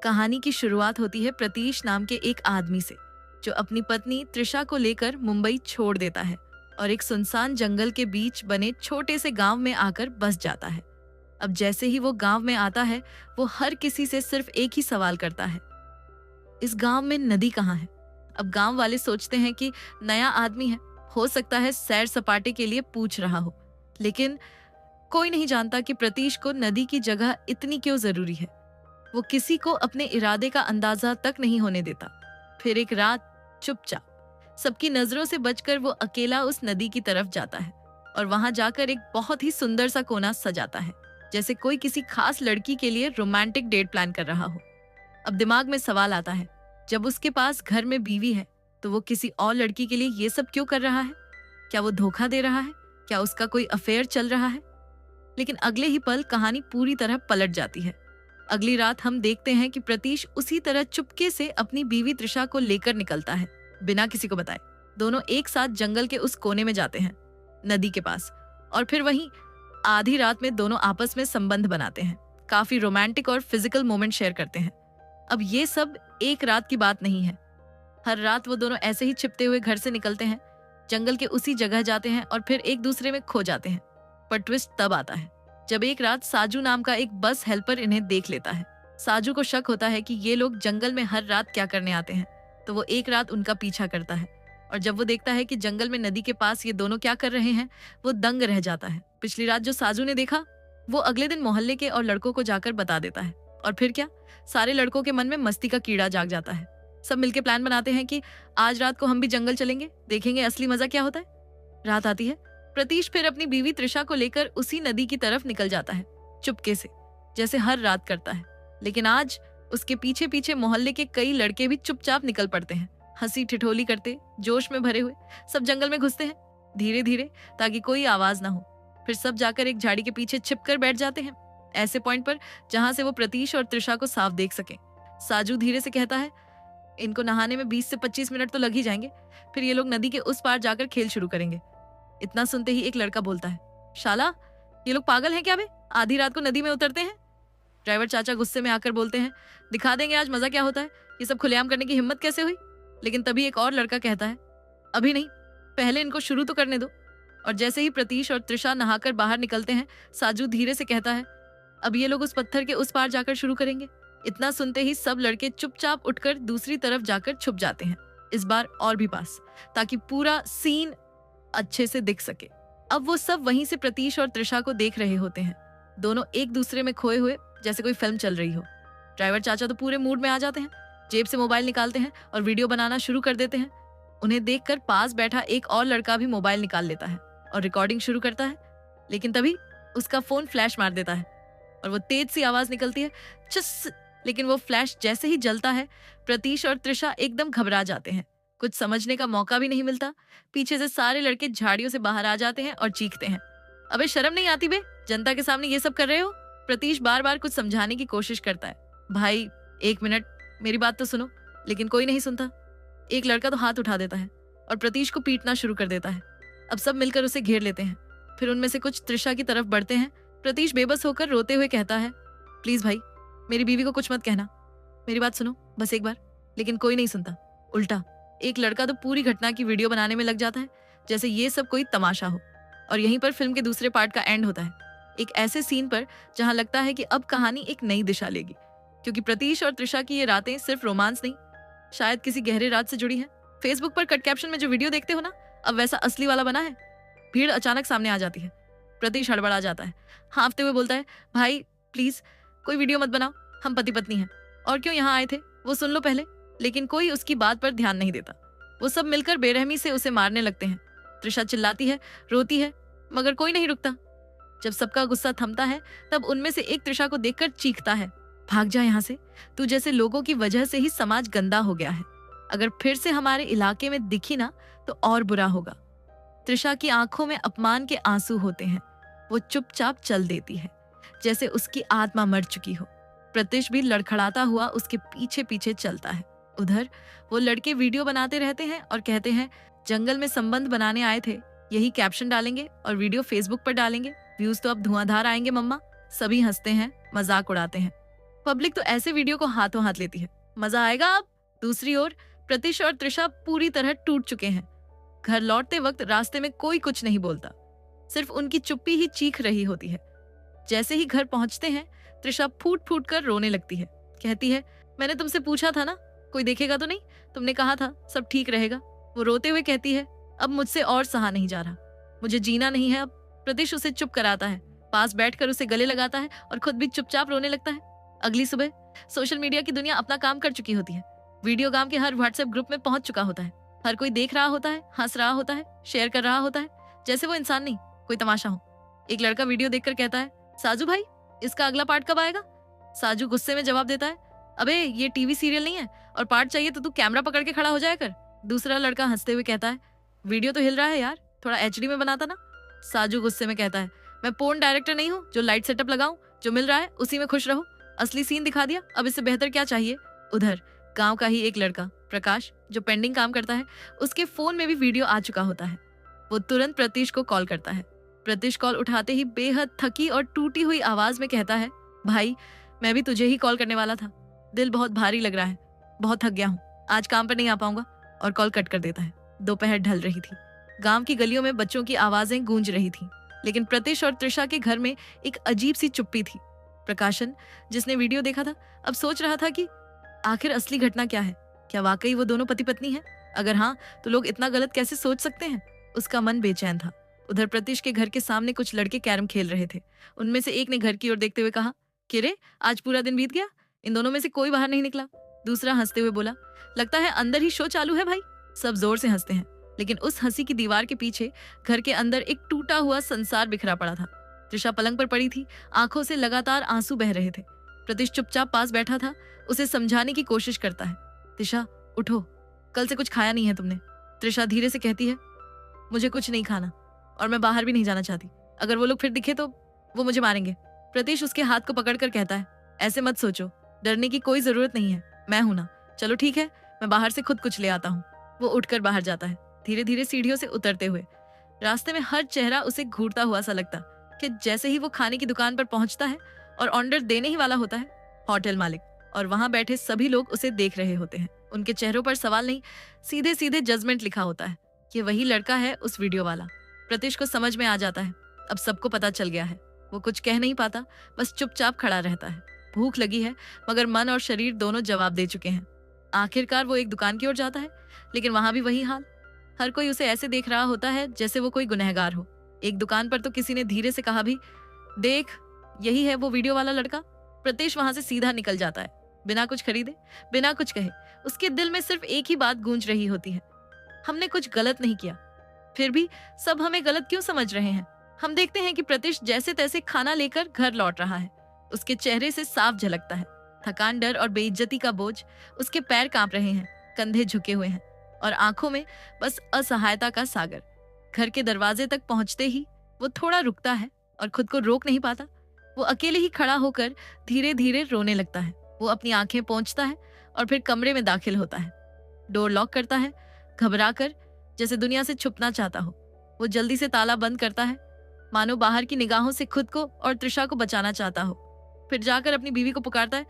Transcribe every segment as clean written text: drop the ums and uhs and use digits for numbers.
कहानी की शुरुआत होती है प्रतीश नाम के एक आदमी से, जो अपनी पत्नी त्रिशा को लेकर मुंबई छोड़ देता है और एक सुनसान जंगल के बीच बने छोटे से गांव में आकर बस जाता है। अब जैसे ही वो गांव में आता है, वो हर किसी से सिर्फ एक ही सवाल करता है, इस गांव में नदी कहाँ है। अब गांव वाले सोचते हैं कि नया आदमी है, हो सकता है सैर सपाटे के लिए पूछ रहा हो, लेकिन कोई नहीं जानता कि प्रतीश को नदी की जगह इतनी क्यों जरूरी है। वो किसी को अपने इरादे का अंदाजा तक नहीं होने देता। फिर एक रात चुपचाप सबकी नजरों से बचकर वो अकेला उस नदी की तरफ जाता है और वहां जाकर एक बहुत ही सुंदर सा कोना सजाता है, जैसे कोई किसी खास लड़की के लिए रोमांटिक डेट प्लान कर रहा हो। अब दिमाग में सवाल आता है, जब उसके पास घर में बीवी है, तो वो किसी और लड़की के लिए ये सब क्यों कर रहा है? क्या वो धोखा दे रहा है? क्या उसका कोई अफेयर चल रहा है? लेकिन अगले ही पल कहानी पूरी तरह पलट जाती है। अगली रात हम देखते हैं कि प्रतीश उसी तरह चुपके से अपनी बीवी त्रिशा को लेकर निकलता है, बिना किसी को बताए। दोनों एक साथ जंगल के उस कोने में जाते हैं, नदी के पास, और फिर वहीं आधी रात में दोनों आपस में संबंध बनाते हैं। काफी रोमांटिक और फिजिकल मोमेंट शेयर करते हैं। अब ये सब एक रात की बात नहीं है। हर रात वो दोनों ऐसे ही छिपते हुए घर से निकलते हैं, जंगल के उसी जगह जाते हैं और फिर एक दूसरे में खो जाते हैं। पर ट्विस्ट तब आता है जब एक रात साजू नाम का एक बस हेल्पर इन्हें देख लेता है। साजू को शक होता है कि ये लोग जंगल में हर रात क्या करने आते हैं, तो वो एक रात उनका पीछा करता है। और जब वो देखता है कि जंगल में नदी के पास ये दोनों क्या कर रहे हैं, वो दंग रह जाता है। पिछली रात जो साजू ने देखा, वो अगले दिन मोहल्ले के और लड़कों को जाकर बता देता है। और फिर क्या, सारे लड़कों के मन में मस्ती का कीड़ा जाग जाता है। सब मिलके प्लान बनाते हैं कि आज रात को हम भी जंगल चलेंगे, देखेंगे असली मजा क्या होता है। रात आती है, प्रतीश फिर अपनी बीवी त्रिशा को लेकर उसी नदी की तरफ निकल जाता है, चुपके से, जैसे हर रात करता है। लेकिन आज उसके पीछे पीछे मोहल्ले के कई लड़के भी चुपचाप निकल पड़ते हैं। हंसी ठिठोली करते, जोश में भरे हुए सब जंगल में घुसते हैं, धीरे धीरे, ताकि कोई आवाज ना हो। फिर सब जाकर एक झाड़ी के पीछे छिपकर बैठ जाते हैं, ऐसे पॉइंट पर जहां से वो प्रतीश और त्रिशा को साफ देख सके। साजू धीरे से कहता है, इनको नहाने में 20 से 25 मिनट तो लग ही जाएंगे, फिर ये लोग नदी के उस पार जाकर खेल शुरू करेंगे। इतना सुनते ही एक लड़का बोलता है, शाला, ये लोग पागल हैं क्या बे? आधी रात को नदी में उतरते हैं। ड्राइवर चाचा गुस्से में आकर बोलते हैं, दिखा देंगे आज मजा क्या होता है, ये सब खुलेआम करने की हिम्मत कैसे हुई? लेकिन तभी एक और लड़का कहता है, अभी नहीं, पहले इनको शुरू तो करने दो। और जैसे ही प्रतीश और त्रिशा नहाकर बाहर निकलते हैं, साजू धीरे से कहता है, अब ये लोग उस पत्थर के उस पार जाकर शुरू करेंगे। इतना सुनते ही सब लड़के चुपचाप उठकर दूसरी तरफ जाकर छुप जाते हैं, इस बार और भी पास, ताकि पूरा सीन अच्छे से दिख सके। अब वो सब वहीं से प्रतीश और त्रिशा को देख रहे होते हैं, दोनों एक दूसरे में खोए हुए, जैसे कोई फिल्म चल रही हो। ड्राइवर चाचा तो पूरे मूड में आ जाते हैं, जेब से मोबाइल निकालते हैं और वीडियो बनाना शुरू कर देते हैं। उन्हें देखकर पास बैठा एक और लड़का भी मोबाइल निकाल लेता है और रिकॉर्डिंग शुरू करता है। लेकिन तभी उसका फोन फ्लैश मार देता है और वो तेज सी आवाज निकलती है, चस। लेकिन वो फ्लैश जैसे ही जलता है, प्रतीश और त्रिशा एकदम घबरा जाते हैं। कुछ समझने का मौका भी नहीं मिलता। पीछे से सारे लड़के झाड़ियों से बाहर आ जाते हैं और चीखते हैं, अबे शर्म नहीं आती बे, जनता के सामने ये सब कर रहे हो? प्रतीश बार बार कुछ समझाने की कोशिश करता है, भाई 1 मिनट, मेरी बात तो सुनो। लेकिन कोई नहीं सुनता। एक लड़का तो हाथ उठा देता है और प्रतीश को पीटना शुरू कर देता है। अब सब मिलकर उसे घेर लेते हैं। फिर उनमें से कुछ त्रिशा की तरफ बढ़ते हैं। प्रतीश बेबस होकर रोते हुए कहता है, प्लीज भाई, मेरी बीवी को कुछ मत कहना, मेरी बात सुनो बस एक बार। लेकिन कोई नहीं सुनता। उल्टा एक लड़का तो पूरी घटना की वीडियो बनाने में लग जाता है, जैसे ये सब कोई तमाशा हो। और यहीं पर फिल्म के दूसरे पार्ट का एंड होता है, एक ऐसे सीन पर जहां लगता है कि अब कहानी एक नई दिशा लेगी, क्योंकि प्रतीश और त्रिशा की ये रातें सिर्फ रोमांस नहीं, शायद किसी गहरे राज से जुड़ी है। फेसबुक पर कट कैप्शन में जो वीडियो देखते हो ना, अब वैसा असली वाला बना है। भीड़ अचानक सामने आ जाती है। प्रतीश हड़बड़ा जाता है, हाँफते हुए बोलता है, भाई प्लीज कोई वीडियो मत बनाओ, हम पति पत्नी हैं, और क्यों यहाँ आए थे वो सुन लो पहले। लेकिन कोई उसकी बात पर ध्यान नहीं देता। वो सब मिलकर बेरहमी से उसे मारने लगते हैं। त्रिशा चिल्लाती है, रोती है, मगर कोई नहीं रुकता। जब सबका गुस्सा थमता है, तब उनमें से एक त्रिशा को देखकर चीखता है, भाग जा यहाँ से, तू जैसे लोगों की वजह से ही समाज गंदा हो गया है। अगर फिर से हमारे इलाके में दिखी ना, तो और बुरा होगा। त्रिशा की आंखों में अपमान के आंसू होते हैं। वो चुपचाप चल देती है, जैसे उसकी आत्मा मर चुकी हो। प्रतीश भी लड़खड़ाता हुआ उसके पीछे पीछे चलता है। उधर वो लड़के वीडियो बनाते रहते हैं और कहते हैं, जंगल में संबंध बनाने आए थे, यही कैप्शन डालेंगे और वीडियो फेसबुक पर डालेंगे, व्यूज तो अब धुआंधार आएंगे मम्मा। सभी हंसते हैं, मजाक उड़ाते हैं। पब्लिक तो ऐसे वीडियो को हाथों हाथ लेती है। मजा आएगा अब। दूसरी ओर प्रतीश और त्रिशा पूरी तरह टूट चुके हैं। घर लौटते वक्त रास्ते में कोई कुछ नहीं बोलता, सिर्फ उनकी चुप्पी ही चीख रही होती है। जैसे ही घर पहुंचते हैं, त्रिशा फूट फूट कर रोने लगती है। कहती है, मैंने तुमसे पूछा था ना, कोई देखेगा तो नहीं? तुमने कहा था सब ठीक रहेगा। वो रोते हुए कहती है, अब मुझसे और सहा नहीं जा रहा, मुझे जीना नहीं है अब। प्रतीश उसे चुप कराता है, पास बैठकर उसे गले लगाता है और खुद भी चुपचाप रोने लगता है। अगली सुबह सोशल मीडिया की दुनिया अपना काम कर चुकी होती है। वीडियो गांव के हर व्हाट्सएप ग्रुप में पहुंच चुका होता है। हर कोई देख रहा होता है, हंस रहा होता है, शेयर कर रहा होता है, जैसे वो इंसान नहीं कोई तमाशा हो। एक लड़का वीडियो देखकर कहता है, साजू भाई इसका अगला पार्ट कब आएगा? साजू गुस्से में जवाब देता है, अबे ये टीवी सीरियल नहीं है, और पार्ट चाहिए तो तू कैमरा पकड़ के खड़ा हो जाया कर। दूसरा लड़का हंसते हुए कहता है, वीडियो तो हिल रहा है यार, थोड़ा एचडी में बनाता ना। साजू गुस्से में कहता है, मैं पोर्न डायरेक्टर नहीं हूँ जो लाइट सेटअप लगाऊं, जो मिल रहा है उसी में खुश रहो। असली सीन दिखा दिया, अब इससे बेहतर क्या चाहिए। उधर गांव का ही एक लड़का प्रकाश, जो पेंडिंग काम करता है, उसके फोन में भी वीडियो आ चुका होता है। वो तुरंत प्रतीश को कॉल करता है। प्रतीश कॉल उठाते ही बेहद थकी और टूटी हुई आवाज में कहता है, भाई मैं भी तुझे ही कॉल करने वाला था, दिल बहुत भारी लग रहा है, बहुत थक गया हूँ, आज काम पर नहीं आ पाऊंगा, और कॉल कट कर देता है। दोपहर ढल रही थी, गांव की गलियों में बच्चों की आवाजें गूंज रही थी, लेकिन प्रतीश और त्रिशा के घर में एक अजीब सी चुप्पी थी। प्रकाशन, जिसने वीडियो देखा था, अब सोच रहा था कि आखिर असली घटना क्या है। क्या वाकई वो दोनों पति पत्नी हैं? अगर हाँ, तो लोग इतना गलत कैसे सोच सकते हैं? उसका मन बेचैन था। उधर प्रतीश के घर के सामने कुछ लड़के कैरम खेल रहे थे। उनमें से एक ने घर की ओर देखते हुए कहा, किरे आज पूरा दिन बीत गया, इन दोनों में से कोई बाहर नहीं निकला। दूसरा हंसते हुए बोला, लगता है अंदर ही शो चालू है भाई। सब जोर से हंसते हैं, लेकिन उस हंसी की दीवार के पीछे घर के अंदर एक टूटा हुआ संसार बिखरा पड़ा था। त्रिशा पलंग पर पड़ी थी, आंखों से लगातार आंसू बह रहे थे। प्रतीश चुपचाप पास बैठा था, उसे समझाने की कोशिश करता है। त्रिशा उठो, कल से कुछ खाया नहीं है तुमने। त्रिशा धीरे से कहती है, मुझे कुछ नहीं खाना, और मैं बाहर भी नहीं जाना चाहती। अगर वो लोग फिर दिखे तो वो मुझे मारेंगे। प्रतीश उसके हाथ को पकड़कर कहता है, ऐसे मत सोचो, डरने की कोई जरूरत नहीं है, मैं हूं ना। चलो ठीक है, मैं बाहर से खुद कुछ ले आता हूँ। वो उठकर बाहर जाता है, धीरे धीरे सीढ़ियों से उतरते हुए। रास्ते में हर चेहरा उसे घूरता हुआ सा लगता कि जैसे ही वो खाने की दुकान पर पहुंचता है और ऑर्डर देने ही वाला होता है, होटल मालिक और वहां बैठे सभी लोग उसे देख रहे होते हैं। उनके चेहरों पर सवाल नहीं, सीधे सीधे जजमेंट लिखा होता है। ये वही लड़का है, उस वीडियो वाला। प्रतीश को समझ में आ जाता है, अब सबको पता चल गया है। वो कुछ कह नहीं पाता, बस चुपचाप खड़ा रहता है। भूख लगी है, मगर मन और शरीर दोनों जवाब दे चुके हैं। आखिरकार वो एक दुकान की ओर जाता है, लेकिन वहां भी वही हाल। हर कोई उसे ऐसे देख रहा होता है जैसे वो कोई गुनहगार हो। एक दुकान पर तो किसी ने धीरे से कहा भी, देख यही है वो वीडियो वाला लड़का। प्रतीश वहां से सीधा निकल जाता है, बिना कुछ खरीदे, बिना कुछ कहे। उसके दिल में सिर्फ एक ही बात गूंज रही होती है, हमने कुछ गलत नहीं किया, फिर भी सब हमें गलत क्यों समझ रहे हैं। हम देखते हैं कि प्रतीश जैसे तैसे खाना लेकर घर लौट रहा है। उसके चेहरे से साफ झलकता है थकान, डर और बेइज्जती का बोझ। उसके पैर कांप रहे हैं, कंधे झुके हुए हैं और आंखों में बस असहायता का सागर। घर के दरवाजे तक पहुंचते ही वो थोड़ा रुकता है और खुद को रोक नहीं पाता। वो अकेले ही खड़ा होकर धीरे धीरे रोने लगता है। वो अपनी आंखें पोंछता है और फिर कमरे में दाखिल होता है। डोर लॉक करता है, घबराकर, जैसे दुनिया से छुपना चाहता हो। वो जल्दी से ताला बंद करता है, मानो बाहर की निगाहों से खुद को और त्रिशा को बचाना चाहता हो। फिर जाकर अपनी बीवी को पुकारता है,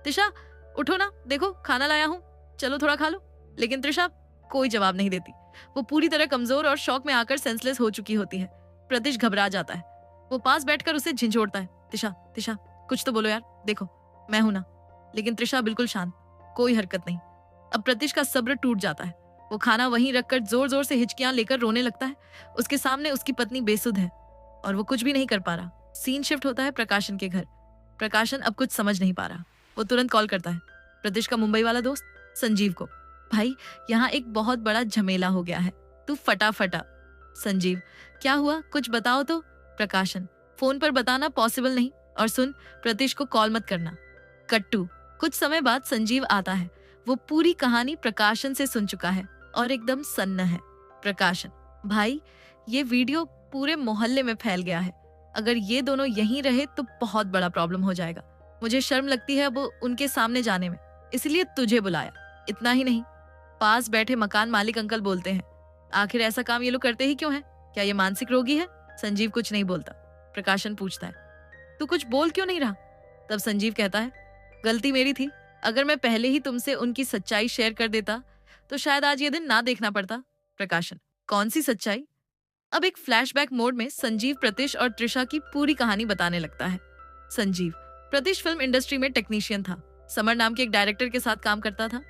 त्रिशा उठो ना, देखो खाना लाया हूँ, चलो थोड़ा खा लो। लेकिन त्रिशा कोई जवाब नहीं देती। वो पूरी तरह कमजोर और शौक में आकर सेंसलेस हो चुकी होती है। प्रतीश घबरा जाता है। वो पास बैठकर उसे झिंझोड़ता है, त्रिशा त्रिशा कुछ तो बोलो यार, देखो मैं हूं ना। लेकिन त्रिशा बिल्कुल शांत, कोई हरकत नहीं। अब प्रतीश का सब्र टूट जाता है। वो खाना वहीं रखकर जोर जोर से हिचकियां लेकर रोने लगता है। उसके सामने उसकी पत्नी बेसुध है और वो कुछ भी नहीं कर पा रहा। सीन शिफ्ट होता है प्रकाशन के घर। प्रकाशन अब कुछ समझ नहीं पा रहा। वो तुरंत कॉल करता है प्रतीश का मुंबई वाला दोस्त संजीव को। भाई यहाँ एक बहुत बड़ा झमेला हो गया है, तू फटाफटा। संजीव, क्या हुआ, कुछ बताओ तो। प्रकाशन, फोन पर बताना पॉसिबल नहीं, और सुन, प्रतीश को कॉल मत करना। कट्टू। कुछ समय बाद संजीव आता है। वो पूरी कहानी प्रकाशन से सुन चुका है और एकदम सन्न है। प्रकाशन, भाई ये वीडियो पूरे मोहल्ले में फैल गया है। अगर ये दोनों यहीं रहे तो बहुत बड़ा प्रॉब्लम हो जाएगा। मुझे शर्म लगती है अब उनके सामने जाने में, इसलिए तुझे बुलाया। इतना ही नहीं, पास बैठे मकान मालिक अंकल बोलते हैं, आखिर ऐसा काम ये लोग करते ही क्यों है? क्या ये मानसिक रोगी है? संजीव कुछ नहीं बोलता। प्रकाशन पूछता है, तू कुछ बोल क्यों नहीं रहा? तब संजीव कहता है, गलती मेरी थी। अगर मैं पहले ही तुमसे उनकी सच्चाई शेयर कर देता तो शायद आज ये दिन ना देखना पड़ता। प्रकाशन, कौन सी सच्चाई? अब एक फ्लैशबैक मोड में संजीव प्रतिश और त्रिशा की पूरी कहानी बताने लगता है। संजीव, प्रतिश फिल्म इंडस्ट्री में टेक्नीशियन था। समर नाम के एक डायरेक्टर के साथ काम करता था।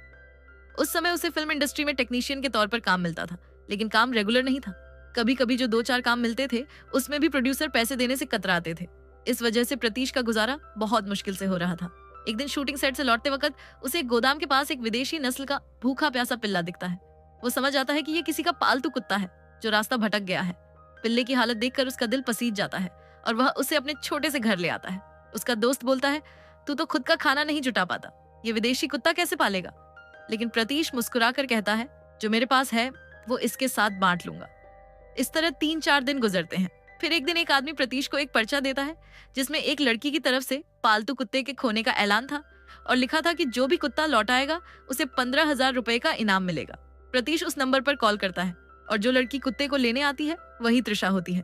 उस समय उसे फिल्म इंडस्ट्री में टेक्नीशियन के तौर पर काम मिलता था, लेकिन काम रेगुलर नहीं था। कभी कभी जो 2-4 काम मिलते थे उसमें भी प्रोड्यूसर पैसे देने से कतराते थे। इस वजह से प्रतीश का गुजारा बहुत मुश्किल से हो रहा था। एक दिन शूटिंग सेट से लौटते वक्त उसे एक गोदाम के पास एक विदेशी नस्ल का भूखा प्यासा पिल्ला दिखता है। वो समझ आता है कि ये किसी का पालतू कुत्ता है जो रास्ता भटक गया है। पिल्ले की हालत देखकर उसका दिल पसीज जाता है और वह उसे अपने छोटे से घर ले आता है। उसका दोस्त बोलता है, तू तो खुद का खाना नहीं जुटा पाता, ये विदेशी कुत्ता कैसे पालेगा? लेकिन प्रतीश मुस्कुराकर कहता है, जो मेरे पास है वो इसके साथ बांट लूंगा। इस तरह 3-4 दिन गुजरते हैं। फिर एक दिन एक आदमी प्रतीश को एक पर्चा देता है जिसमें एक लड़की की तरफ से पालतू कुत्ते के खोने का ऐलान था और लिखा था कि जो भी कुत्ता लौटाएगा उसे 15,000 रुपए का इनाम मिलेगा। प्रतीश उस नंबर पर कॉल करता है और जो लड़की कुत्ते को लेने आती है वही त्रिशा होती है।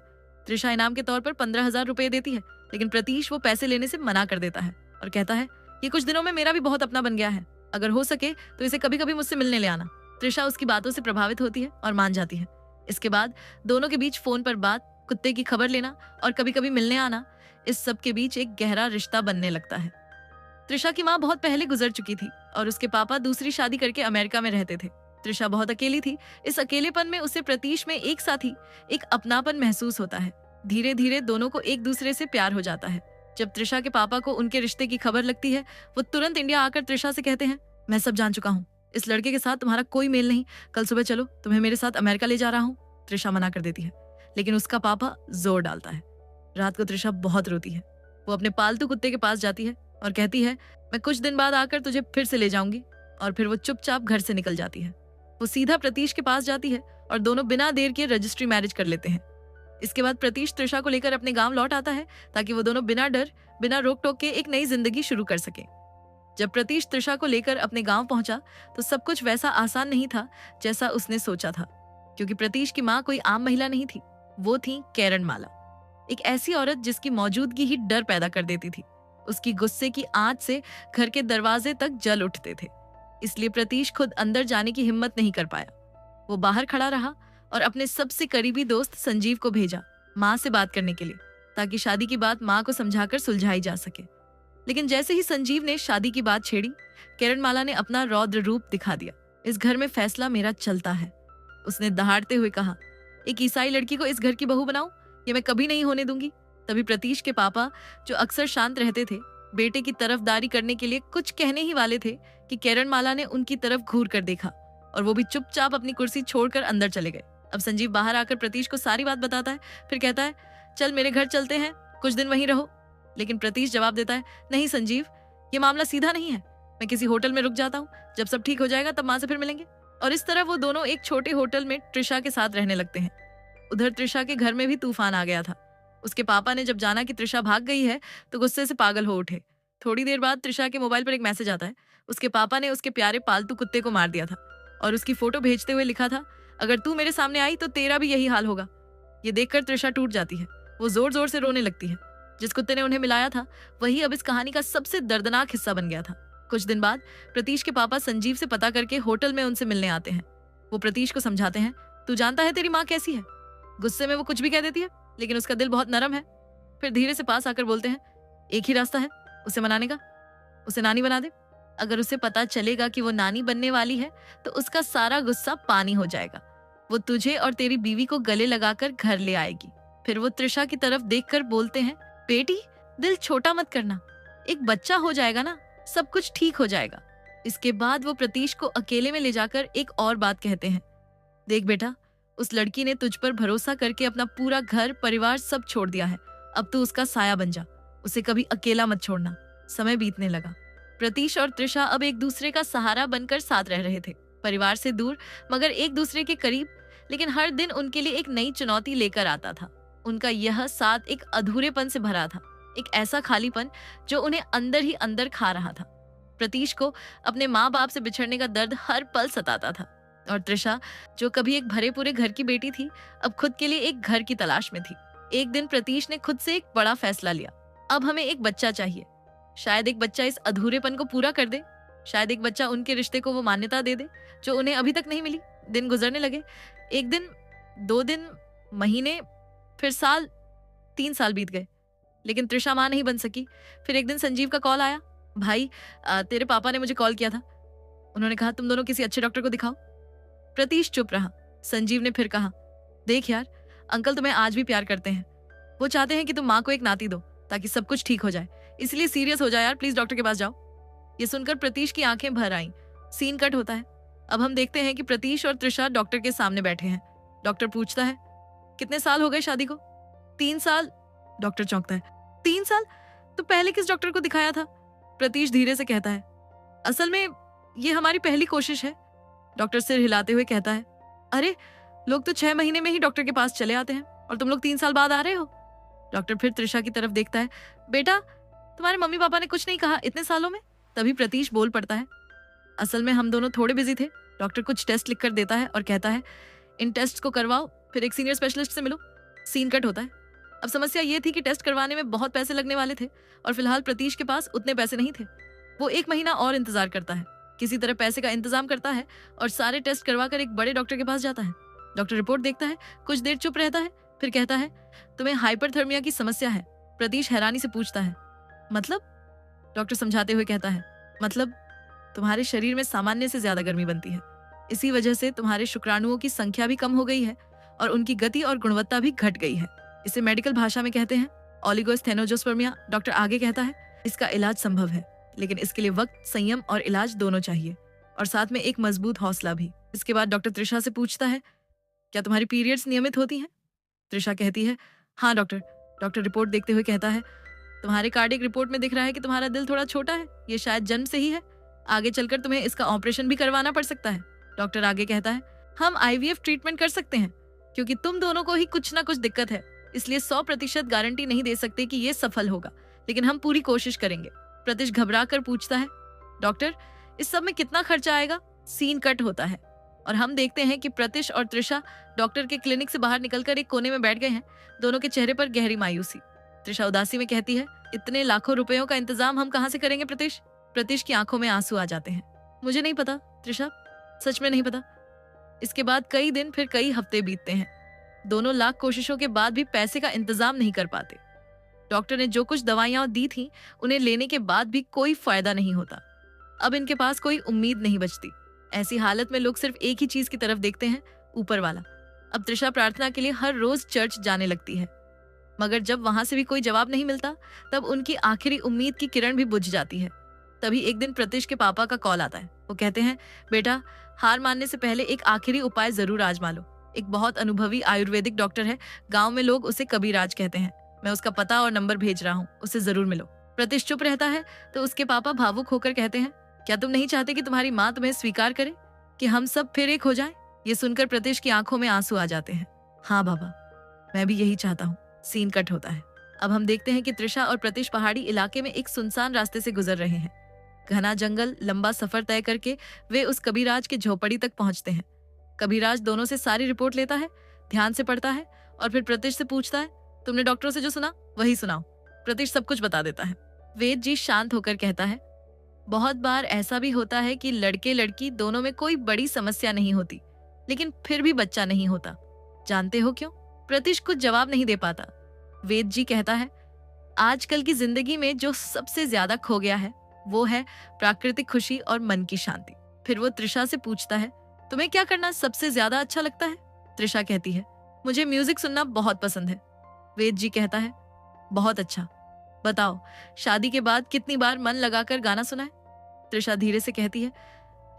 त्रिशा इनाम के तौर पर 15,000 रुपए देती है, लेकिन प्रतीश वो पैसे लेने से मना कर देता है और कहता है, ये कुछ दिनों में मेरा भी बहुत अपना बन गया है, अगर हो सके तो इसे कभी कभी मुझसे मिलने ले आना। त्रिशा उसकी बातों से प्रभावित होती है और मान जाती है। इसके बाद दोनों के बीच फोन पर बात, कुत्ते की खबर लेना और कभी कभी मिलने आना, इस सब के बीच एक गहरा रिश्ता बनने लगता है। त्रिशा की माँ बहुत पहले गुजर चुकी थी और उसके पापा दूसरी शादी करके अमेरिका में रहते थे। त्रिशा बहुत अकेली थी। इस अकेलेपन में उसे प्रतीश में एक साथी, एक अपनापन महसूस होता है। धीरे धीरे दोनों को एक दूसरे से प्यार हो जाता है। जब त्रिशा के पापा को उनके रिश्ते की खबर लगती है, वो तुरंत इंडिया आकर त्रिशा से कहते हैं, मैं सब जान चुका हूँ, इस लड़के के साथ तुम्हारा कोई मेल नहीं, कल सुबह चलो, तुम्हें मेरे साथ अमेरिका ले जा रहा हूँ। त्रिशा मना कर देती है, लेकिन उसका पापा जोर डालता है। रात को त्रिशा बहुत रोती है। वो अपने पालतू कुत्ते के पास जाती है और कहती है, मैं कुछ दिन बाद आकर तुझे फिर से ले जाऊंगी। और फिर वो चुपचाप घर से निकल जाती है। वो सीधा प्रतीश के पास जाती है और दोनों बिना देर के रजिस्ट्री मैरिज कर लेते हैं। इसके बाद प्रतीश त्रिशा को लेकर अपने गांव लौट आता है ताकि वो दोनों बिना डर, बिना रोक टोक के एक नई जिंदगी शुरू कर सके। जब प्रतीश त्रिशा को लेकर अपने गांव पहुंचा तो सब कुछ वैसा आसान नहीं था जैसा उसने सोचा था, क्योंकि प्रतीश की माँ कोई आम महिला नहीं थी। वो थी किरणमाला, एक ऐसी औरत जिसकी मौजूदगी ही डर पैदा कर देती थी। उसकी गुस्से की आंच से घर के दरवाजे तक जल उठते थे। इसलिए प्रतीश खुद अंदर जाने की हिम्मत नहीं कर पाया। वो बाहर खड़ा रहा और अपने सबसे करीबी दोस्त संजीव को भेजा माँ से बात करने के लिए, ताकि शादी की बात माँ को समझाकर सुलझाई जा सके। लेकिन जैसे ही संजीव ने शादी की बात छेड़ी, किरणमाला ने अपना रौद्र रूप दिखा दिया। इस घर में फैसला मेरा चलता है, उसने दहाड़ते हुए कहा। एक ईसाई लड़की को इस घर की बहू बनाऊं, ये मैं कभी नहीं होने दूंगी। तभी प्रतीश के पापा, जो अक्सर शांत रहते थे, बेटे की तरफदारी करने के लिए कुछ कहने ही वाले थे कि किरणमाला ने उनकी तरफ घूर कर देखा और वो भी चुपचाप अपनी कुर्सी छोड़कर अंदर चले गए। अब संजीव बाहर आकर प्रतीश को सारी बात बताता है, फिर कहता है, चल मेरे घर चलते हैं, कुछ दिन वहीं रहो। लेकिन प्रतीश जवाब देता है, नहीं संजीव, ये मामला सीधा नहीं है, मैं किसी होटल में रुक जाता हूँ, जब सब ठीक हो जाएगा तब माँ से फिर मिलेंगे। और इस तरह वो दोनों एक छोटे होटल में त्रिशा के साथ रहने लगते हैं। उधर त्रिशा के घर में भी तूफान आ गया था। उसके पापा ने जब जाना कि त्रिशा भाग गई है तो गुस्से से पागल हो उठे। थोड़ी देर बाद त्रिशा के मोबाइल पर एक मैसेज आता है। उसके पापा ने उसके प्यारे पालतू कुत्ते को मार दिया था और उसकी फोटो भेजते हुए लिखा था, अगर तू मेरे सामने आई तो तेरा भी यही हाल होगा। ये देखकर त्रिशा टूट जाती है। वो जोर जोर से रोने लगती है। जिस कुत्ते ने उन्हें मिलाया था वही अब इस कहानी का सबसे दर्दनाक हिस्सा बन गया था। कुछ दिन बाद प्रतीश के पापा संजीव से पता करके होटल में उनसे मिलने आते हैं। वो प्रतीश को समझाते हैं, तू जानता है तेरी माँ कैसी है, गुस्से में वो कुछ भी कह देती है, लेकिन उसका दिल बहुत नरम है। फिर धीरे से पास आकर बोलते हैं, एक ही रास्ता है उसे मनाने का, उसे नानी बना दे। अगर उसे पता चलेगा कि वो नानी बनने वाली है तो उसका सारा गुस्सा पानी हो जाएगा। वो तुझे और तेरी बीवी को गले लगाकर घर ले आएगी। फिर वो त्रिशा की तरफ देखकर बोलते हैं, बेटी दिल छोटा मत करना, एक बच्चा हो जाएगा ना, सब कुछ ठीक हो जाएगा। इसके बाद वो प्रतीश को अकेले में ले जाकर एक और बात कहते हैं, देख बेटा, उस लड़की ने तुझ पर भरोसा करके अपना पूरा घर परिवार सब छोड़ दिया है, अब तू उसका साया बन जा, उसे कभी अकेला मत छोड़ना। समय बीतने लगा। प्रतीश और त्रिशा अब एक दूसरे का सहारा बनकर साथ रह रहे थे, परिवार से दूर मगर एक दूसरे के करीब। लेकिन हर दिन उनके लिए एक नई चुनौती लेकर आता था। उनका यह साथ एक अधूरेपन से भरा था, एक ऐसा खालीपन जो उन्हें अंदर ही अंदर खा रहा था। प्रतीश को अपने माँ बाप से बिछड़ने का दर्द हर पल सताता था और त्रिशा, जो कभी एक भरे पूरे घर की बेटी थी, अब खुद के लिए एक घर की तलाश में थी। एक दिन प्रतीश ने खुद से एक बड़ा फैसला लिया, अब हमें एक बच्चा चाहिए। शायद एक बच्चा इस अधूरेपन को पूरा कर दे, शायद एक बच्चा उनके रिश्ते को वो मान्यता दे दे जो उन्हें अभी तक नहीं मिली। दिन गुजरने लगे। 1 दिन, 2 दिन, महीने, फिर साल, 3 साल बीत गए, लेकिन तृषा माँ नहीं बन सकी। फिर एक दिन संजीव का कॉल आया, भाई तेरे पापा ने मुझे कॉल किया था, उन्होंने कहा तुम दोनों किसी अच्छे डॉक्टर को दिखाओ। प्रतीश चुप रहा। संजीव ने फिर कहा, देख यार, अंकल तुम्हें आज भी प्यार करते हैं, वो चाहते हैं कि तुम माँ को एक नाती दो ताकि सब कुछ ठीक हो जाए, इसलिए सीरियस हो जाए यार, प्लीज डॉक्टर के पास जाओ। ये सुनकर प्रतीश की आंखें भर आईं। सीन कट होता है। अब हम देखते हैं कि प्रतीश और तृषा डॉक्टर के सामने बैठे हैं। डॉक्टर पूछता है, कितने साल हो गए शादी को? 3 साल। डॉक्टर चौंकता है, 3 साल? तो पहले किस डॉक्टर को दिखाया था? प्रतीश धीरे से कहता है, असल में ये हमारी पहली कोशिश है। डॉक्टर सिर हिलाते हुए कहता है, अरे लोग तो 6 महीने में ही डॉक्टर के पास चले आते हैं और तुम लोग 3 साल बाद आ रहे हो। डॉक्टर फिर तृषा की तरफ देखता है, बेटा तुम्हारे मम्मी पापा ने कुछ नहीं कहा इतने सालों में? तभी प्रतीश बोल पड़ता है, असल में हम दोनों थोड़े बिजी थे। डॉक्टर कुछ टेस्ट लिख कर देता है और कहता है, इन टेस्ट को करवाओ, फिर एक सीनियर स्पेशलिस्ट से मिलो। सीन कट होता है। अब समस्या ये थी कि टेस्ट करवाने में बहुत पैसे लगने वाले थे और फिलहाल प्रतीश के पास उतने पैसे नहीं थे। वो 1 महीना और इंतजार करता है, किसी तरह पैसे का इंतजाम करता है और सारे टेस्ट करवा कर एक बड़े डॉक्टर के पास जाता है। डॉक्टर रिपोर्ट देखता है, कुछ देर चुप रहता है, फिर कहता है, तुम्हें हाइपरथर्मिया की समस्या है। प्रतीश हैरानी से पूछता है, मतलब? डॉक्टर समझाते हुए कहता है, मतलब तुम्हारे शरीर में सामान्य से ज्यादा गर्मी बनती है, इसी वजह से तुम्हारे शुक्राणुओं की संख्या भी कम हो गई है और उनकी गति और गुणवत्ता भी घट गई है। इसे मेडिकल भाषा में कहते हैं ओलिगोस्थेनोजोस्पर्मिया। डॉक्टर आगे कहता है, इसका इलाज संभव है, लेकिन इसके लिए वक्त, संयम और इलाज दोनों चाहिए, और साथ में एक मजबूत हौसला भी। इसके बाद डॉक्टर तृषा से पूछता है, क्या तुम्हारी पीरियड्स नियमित होती हैं? तृषा कहती है, हाँ डॉक्टर। डॉक्टर रिपोर्ट देखते हुए कहता है, तुम्हारे कार्डियक रिपोर्ट में दिख रहा है कि तुम्हारा दिल थोड़ा छोटा है, ये शायद जन्म से ही है, आगे चलकर तुम्हें इसका ऑपरेशन भी करवाना पड़ सकता है। डॉक्टर आगे कहता है, हम IVF ट्रीटमेंट कर सकते हैं, क्योंकि तुम दोनों को ही कुछ ना कुछ दिक्कत है, इसलिए 100% गारंटी नहीं दे सकते कि ये सफल होगा, लेकिन हम पूरी कोशिश करेंगे। प्रतीश घबरा कर पूछता है, डॉक्टर इस सब में कितना खर्चा आएगा? सीन कट होता है और हम देखते हैं कि प्रतीश और तृषा डॉक्टर के क्लिनिक से बाहर निकलकर एक कोने में बैठ गए हैं। दोनों के चेहरे पर गहरी मायूसी। तृषा उदासी में कहती है, इतने लाखों रुपयों का इंतजाम हम कहाँ से करेंगे प्रतीश? प्रतीश की आंखों में आंसू आ जाते हैं। मुझे नहीं पता तृषा, सच में नहीं पता। इसके बाद कई दिन, फिर कई हफ्ते बीतते हैं। दोनों लाख कोशिशों के बाद भी पैसे का इंतजाम नहीं कर पाते। डॉक्टर ने जो कुछ दवाइयां दी थी, उन्हें लेने के बाद भी कोई फायदा नहीं होता। अब इनके पास कोई उम्मीद नहीं बचती। ऐसी हालत में लोग सिर्फ एक ही चीज की तरफ देखते हैं, ऊपर वाला। अब तृषा प्रार्थना के लिए हर रोज चर्च जाने लगती है, मगर जब वहां से भी कोई जवाब नहीं मिलता, तब उनकी आखिरी उम्मीद की किरण भी बुझ जाती है। तभी एक दिन प्रतीश के पापा का कॉल आता है। वो कहते हैं, बेटा हार मानने से पहले एक आखिरी उपाय जरूर आजमा लो। एक बहुत अनुभवी आयुर्वेदिक डॉक्टर है, गांव में लोग उसे कबीराज कहते हैं। मैं उसका पता और नंबर भेज रहा हूँ, उससे जरूर मिलो। प्रतीश चुप रहता है तो उसके पापा भावुक होकर कहते हैं, क्या तुम नहीं चाहते कि तुम्हारी माँ तुम्हें स्वीकार करे, कि हम सब फिर एक हो जाएं? ये सुनकर प्रतीश की आंखों में आंसू आ जाते हैं। हाँ बाबा, मैं भी यही चाहता हूँ। सीन कट होता है। अब हम देखते हैं कि तृषा और प्रतीश पहाड़ी इलाके में एक सुनसान रास्ते से गुजर रहे हैं। घना जंगल, लंबा सफर तय करके वे उस कबीराज की झोपड़ी तक पहुंचते हैं। कबीराज दोनों से सारी रिपोर्ट लेता है, ध्यान से पढ़ता है और फिर प्रतीश से पूछता है, तुमने डॉक्टरों से जो सुना वही सुनाओ। प्रतीश सब कुछ बता देता है। वेद जी शांत होकर कहता है, बहुत बार ऐसा भी होता है कि लड़के लड़की दोनों में कोई बड़ी समस्या नहीं होती, लेकिन फिर भी बच्चा नहीं होता। जानते हो क्यों? प्रतीश कुछ जवाब नहीं दे पाता। वेद जी कहता है, आजकल की जिंदगी में जो सबसे ज्यादा खो गया है वो है प्राकृतिक खुशी और मन की शांति। फिर वो तृषा से पूछता है, तुम्हें क्या करना सबसे ज्यादा अच्छा लगता है? तृषा कहती है, मुझे म्यूजिक सुनना बहुत पसंद है। वेद जी कहता है, बहुत अच्छा, बताओ शादी के बाद कितनी बार मन लगाकर गाना सुना है? तृषा धीरे से कहती है,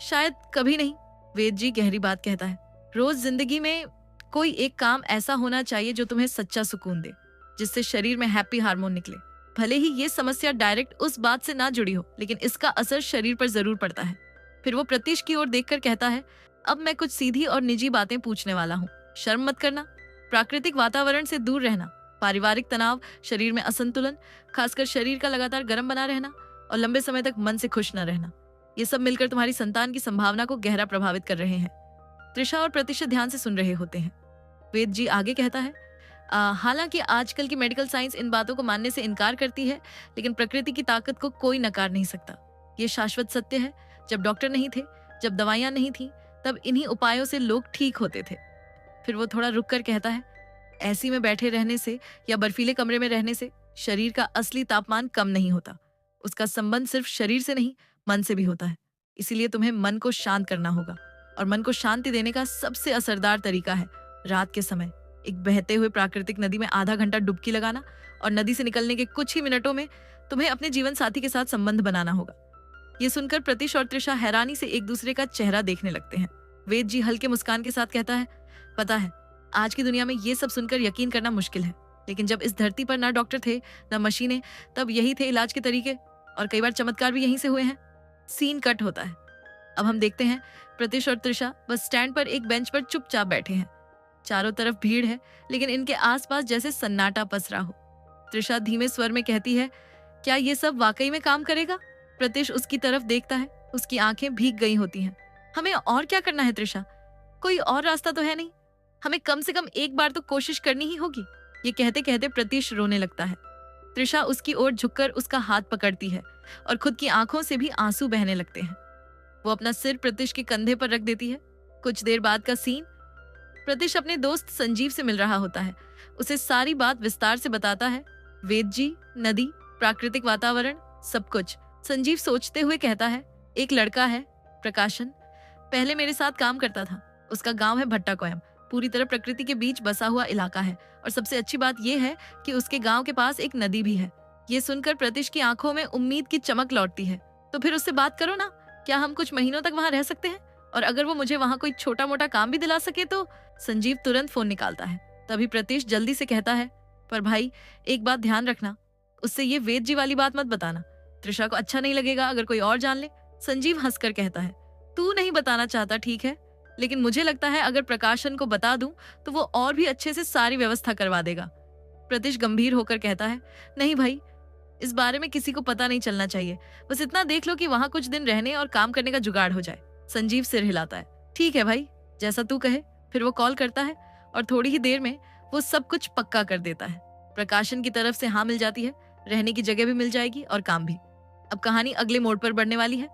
शायद कभी नहीं। वेद जी गहरी बात कहता है, रोज जिंदगी में कोई एक काम ऐसा होना चाहिए जो तुम्हें सच्चा सुकून दे, जिससे शरीर में हैप्पी हार्मोन निकले। भले ही ये समस्या डायरेक्ट उस बात से ना जुड़ी हो, लेकिन इसका असर शरीर पर जरूर पड़ता है। फिर वो प्रतीश की ओर देखकर कहता है, अब मैं कुछ सीधी और निजी बातें पूछने वाला हूँ, शर्म मत करना। प्राकृतिक वातावरण से दूर रहना, पारिवारिक तनाव, शरीर में असंतुलन, खासकर शरीर का लगातार गर्म बना रहना और लंबे समय तक मन से खुश न रहना, ये सब मिलकर तुम्हारी संतान की संभावना को गहरा प्रभावित कर रहे हैं। तृषा और प्रतीश ध्यान से सुन रहे होते हैं। वेद जी आगे कहता है, हालांकि आजकल की मेडिकल साइंस इन बातों को मानने से इनकार करती है, लेकिन प्रकृति की ताकत को कोई नकार नहीं सकता। ये शाश्वत सत्य है, जब डॉक्टर नहीं थे, जब दवाइयां नहीं थी, तब इन्हीं उपायों से लोग ठीक होते थे। फिर वो थोड़ा रुक कर कहता है, ऐसी में बैठे रहने से या बर्फीले कमरे में रहने से शरीर का असली तापमान कम नहीं होता। उसका संबंध सिर्फ शरीर से नहीं, मन से भी होता है। इसीलिए तुम्हें मन को शांत करना होगा, और मन को शांति देने का सबसे असरदार तरीका है रात के समय एक बहते हुए प्राकृतिक नदी में आधा घंटा डुबकी लगाना, और नदी से निकलने के कुछ ही मिनटों में तुम्हें अपने जीवन साथी के साथ संबंध बनाना होगा। ये सुनकर प्रतीश और तृषा हैरानी से एक दूसरे का चेहरा देखने लगते हैं। वेद जी हल्के मुस्कान के साथ कहता है, पता है, आज की दुनिया में ये सब सुनकर यकीन करना मुश्किल है, लेकिन जब इस धरती पर ना डॉक्टर थे ना मशीनें, तब यही थे इलाज के तरीके, और कई बार चमत्कार भी यहीं से हुए हैं। सीन कट होता है। अब हम देखते हैं प्रतीश और तृषा बस स्टैंड पर एक बेंच पर चुपचाप बैठे हैं। चारों तरफ भीड़ है, लेकिन इनके आसपास जैसे सन्नाटा पसरा हो। तृषा धीमे स्वर में कहती है, क्या ये सब वाकई में काम करेगा? प्रतीश उसकी तरफ देखता है, उसकी आंखें भीग गई होती हैं। हमें और क्या करना है तृषा? कोई और रास्ता तो है नहीं? हमें कम से कम एक बार तो कोशिश करनी ही होगी। ये कहते कहते प्रतीश रोने लगता है। तृषा उसकी ओर झुककर उसका हाथ पकड़ती है, और खुद की आंखों से भी आंसू बहने लगते हैं। वो अपना सिर प्रतीश के कंधे पर रख देती है। कुछ देर बाद का सीन, प्रतीश अपने दोस्त संजीव से मिल रहा होता है। उसे सारी बात विस्तार से बताता है। वेद जी, नदी, प्राकृतिक वातावरण, सब कुछ। संजीव सोचते हुए कहता है, एक लड़का है प्रकाशन, पहले मेरे साथ काम करता था। उसका गांव है भट्टाकोयम, पूरी तरह प्रकृति के बीच बसा हुआ इलाका है, और सबसे अच्छी बात यह है कि उसके गांव के पास एक नदी भी है। ये सुनकर प्रतीश की आंखों में उम्मीद की चमक लौटती है। तो फिर उससे बात करो ना, क्या हम कुछ महीनों तक वहां रह सकते हैं? और अगर वो मुझे वहां कोई छोटा मोटा काम भी दिला सके तो? संजीव तुरंत फोन निकालता है। तभी प्रतीश जल्दी से कहता है, पर भाई एक बात ध्यान रखना, उससे ये वेद जी वाली बात मत बताना। तृषा को अच्छा नहीं लगेगा अगर कोई और जान ले। संजीव हंसकर कहता है, तू नहीं बताना चाहता ठीक है, लेकिन मुझे लगता है अगर प्रकाशन को बता दूं तो वो और भी अच्छे से सारी व्यवस्था करवा देगा। प्रतीश गंभीर होकर कहता है, नहीं भाई, इस बारे में किसी को पता नहीं चलना चाहिए। बस इतना देख लो कि वहां कुछ दिन रहने और काम करने का जुगाड़ हो जाए। संजीव सिर हिलाता है, ठीक है भाई, जैसा तू कहे। फिर वो कॉल करता है, और थोड़ी ही देर में वो सब कुछ पक्का कर देता है। प्रकाशन की तरफ से हाँ मिल जाती है, रहने की जगह भी मिल जाएगी और काम भी। अब कहानी अगले मोड़ पर बढ़ने वाली है।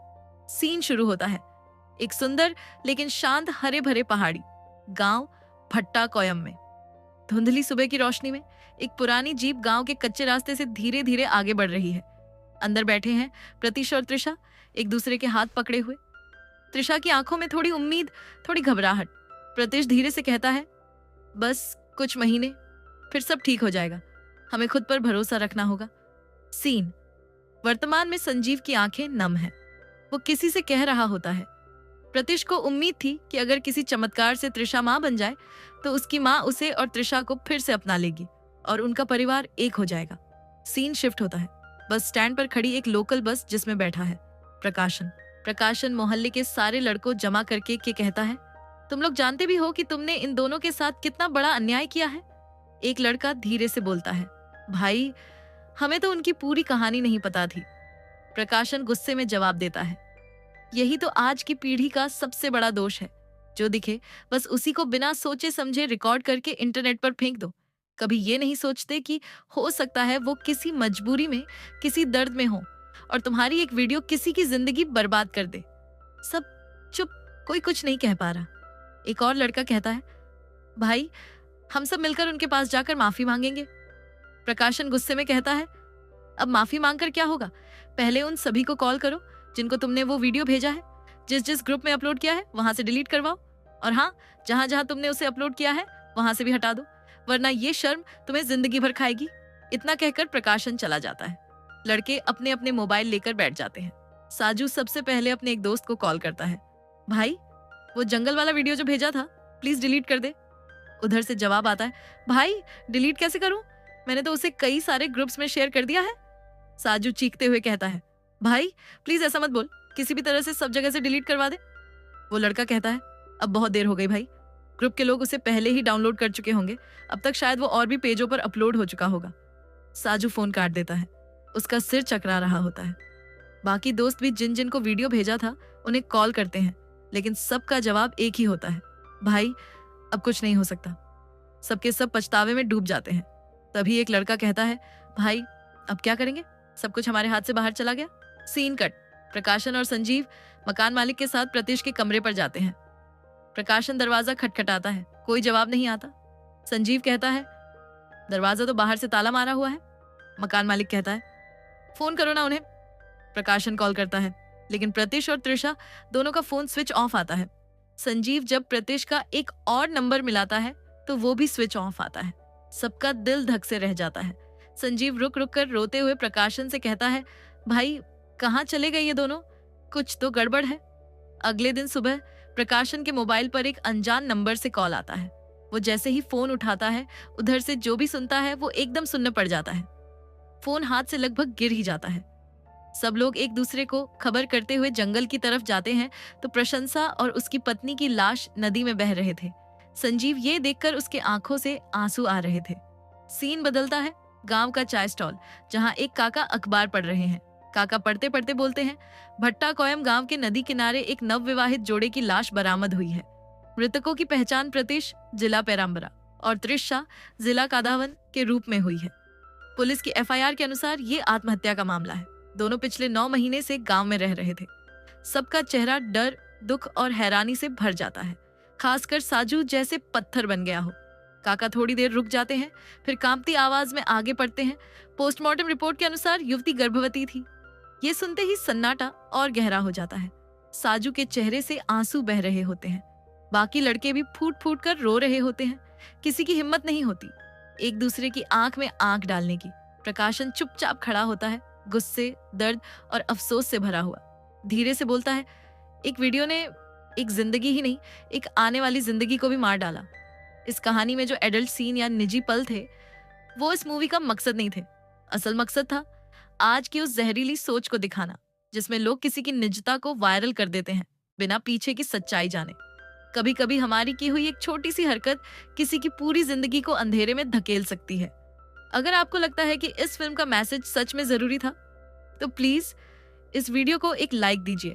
सीन शुरू होता है एक सुंदर लेकिन शांत हरे भरे पहाड़ी गांव भट्टाकोयम में। धुंधली सुबह की रोशनी में एक पुरानी जीप गांव के कच्चे रास्ते से धीरे धीरे आगे बढ़ रही है। अंदर बैठे हैं प्रतीश और तृषा, एक दूसरे के हाथ पकड़े हुए। तृषा की आंखों में थोड़ी उम्मीद, थोड़ी घबराहट। प्रतीश धीरे से कहता है, बस कुछ महीने, फिर सब ठीक हो जाएगा। हमें खुद पर भरोसा रखना होगा। सीन, वर्तमान में संजीव की आंखें नम हैं। वो किसी से कह रहा होता है। प्रतीश को उम्मीद थी कि अगर किसी चमत्कार से तृषा मां बन जाए तो उसकी मां उसे और तृषा को फिर से अपना लेगी और उनका परिवार एक हो जाएगा। सीन शिफ्ट होता है बस स्टैंड पर खड़ी एक लोकल बस जिसमें बैठा है प्रकाशन। प्रकाशन मोहल्ले के सारे लड़कों जमा करके के कहता है, तुम लोग जानते भी हो कि तुमने इन दोनों के साथ कितना बड़ा अन्याय किया है। एक लड़का धीरे से बोलता है, भाई हमें तो उनकी पूरी कहानी नहीं पता थी। प्रकाशन गुस्से में जवाब देता है, यही तो आज की पीढ़ी का सबसे बड़ा दोष है। जो दिखे बस उसी को बिना सोचे समझे रिकॉर्ड करके इंटरनेट पर फेंक दो। कभी ये नहीं सोचते कि हो सकता है वो किसी मजबूरी में, किसी दर्द में हो और तुम्हारी एक वीडियो किसी की जिंदगी बर्बाद कर दे। सब चुप, कोई कुछ नहीं कह पा रहा। एक और लड़का कहता है, भाई हम सब मिलकर उनके पास जाकर माफी मांगेंगे। प्रकाशन गुस्से में कहता है, अब माफी मांगकर क्या होगा? पहले उन सभी को कॉल करो जिनको तुमने वो वीडियो भेजा है, जिस ग्रुप में अपलोड किया है वहां से डिलीट करवाओ, और हाँ, जहां जहां तुमने उसे अपलोड किया है वहां से भी हटा दो, वरना ये शर्म तुम्हें जिंदगी भर खाएगी। इतना कहकर प्रकाशन चला जाता है। लड़के अपने अपने मोबाइल लेकर बैठ जाते हैं। साजू सबसे पहले अपने एक दोस्त को कॉल करता है, भाई वो जंगल वाला वीडियो जो भेजा था प्लीज डिलीट कर दे। उधर से जवाब आता है, भाई डिलीट कैसे करूं? मैंने तो उसे कई सारे ग्रुप्स में शेयर कर दिया है। साजू चीखते हुए कहता है, भाई प्लीज ऐसा मत बोल, किसी भी तरह से सब जगह से डिलीट करवा दे। वो लड़का कहता है, अब बहुत देर हो गई भाई, ग्रुप के लोग उसे पहले ही डाउनलोड कर चुके होंगे, अब तक शायद वो और भी पेजों पर अपलोड हो चुका होगा। साजू फोन काट देता है, उसका सिर चकरा रहा होता है। बाकी दोस्त भी जिन जिन को वीडियो भेजा था उन्हें कॉल करते हैं, लेकिन सबका जवाब एक ही होता है, भाई अब कुछ नहीं हो सकता। सबके सब पछतावे में डूब जाते हैं। तभी एक लड़का कहता है, भाई अब क्या करेंगे, सब कुछ हमारे हाथ से बाहर चला गया। Scene cut. प्रकाशन और संजीव मकान मालिक के साथ प्रतीश के कमरे पर जाते हैं। प्रकाशन दरवाजा खटखटाता है, कोई जवाब नहीं आता। संजीव कहता है, दरवाजा तो बाहर से ताला मारा हुआ है। मकान मालिक कहता है, फोन करो ना उन्हें। प्रकाशन कॉल करता है, लेकिन प्रतीश और त्रिशा दोनों का फोन स्विच ऑफ आता है। संजीव जब प्रतीश का एक और नंबर मिलाता है तो वो भी स्विच ऑफ आता है। सबका दिल धक से रह जाता है। संजीव रुक रुक कर रोते हुए प्रकाशन से कहता है, भाई कहाँ चले गए ये दोनों, कुछ तो गड़बड़ है। अगले दिन सुबह प्रकाशन के मोबाइल पर एक अनजान नंबर से कॉल आता है। वो जैसे ही फोन उठाता है, उधर से जो भी सुनता है वो एकदम सुन्न पड़ जाता है। फोन हाथ से लगभग गिर ही जाता है। सब लोग एक दूसरे को खबर करते हुए जंगल की तरफ जाते हैं तो प्रशंसा और उसकी पत्नी की लाश नदी में बह रहे थे। संजीव ये देखकर उसके आंखों से आंसू आ रहे थे। सीन बदलता है गांव का चाय स्टॉल, जहां एक काका अखबार पढ़ रहे हैं। काका पढ़ते पढ़ते बोलते हैं, भट्टा कोयम गांव के नदी किनारे एक नवविवाहित जोड़े की लाश बरामद हुई है। मृतकों की पहचान प्रतीश जिला पेराम्बरा और त्रिशा जिला कादावन के रूप में हुई है। पुलिस की एफआईआर के अनुसार ये आत्महत्या का मामला है। दोनों पिछले 9 महीने से गांव में रह रहे थे। सबका चेहरा डर, दुख और हैरानी से भर जाता है, खासकर साजू जैसे पत्थर बन गया हो। काका थोड़ी देर रुक जाते हैं, फिर कांपती आवाज में आगे पढ़ते हैं। पोस्टमार्टम रिपोर्ट के अनुसार युवती गर्भवती थी। ये सुनते ही सन्नाटा और गहरा हो जाता है। साजू के चेहरे से आंसू बह रहे होते हैं। बाकी लड़के भी फूट फूट कर रो रहे होते हैं। किसी की हिम्मत नहीं होती एक दूसरे की आंख में आंख डालने की। प्रकाशन चुपचाप खड़ा होता है, गुस्से, दर्द और अफसोस से भरा हुआ। धीरे से बोलता है, एक वीडियो ने एक जिंदगी ही नहीं, एक आने वाली जिंदगी को भी मार डाला। इस कहानी में जो एडल्ट सीन या निजी पल थे, वो इस मूवी का मकसद नहीं थे। असल मकसद था आज की उस जहरीली सोच को दिखाना, जिसमें लोग किसी की निजता को वायरल कर देते हैं बिना पीछे की सच्चाई जाने। कभी कभी हमारी की हुई एक छोटी सी हरकत किसी की पूरी जिंदगी को अंधेरे में धकेल सकती है। अगर आपको लगता है कि इस फिल्म का मैसेज सच में जरूरी था, तो प्लीज इस वीडियो को एक लाइक दीजिए।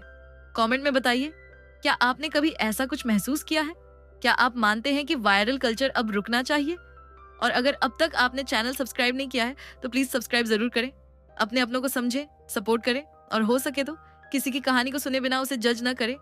कमेंट में बताइए, क्या आपने कभी ऐसा कुछ महसूस किया है? क्या आप मानते हैं कि वायरल कल्चर अब रुकना चाहिए? और अगर अब तक आपने चैनल सब्सक्राइब नहीं किया है तो प्लीज सब्सक्राइब जरूर करें। अपने अपनों को समझें, सपोर्ट करें और हो सके तो किसी की कहानी को सुने बिना उसे जज न करें।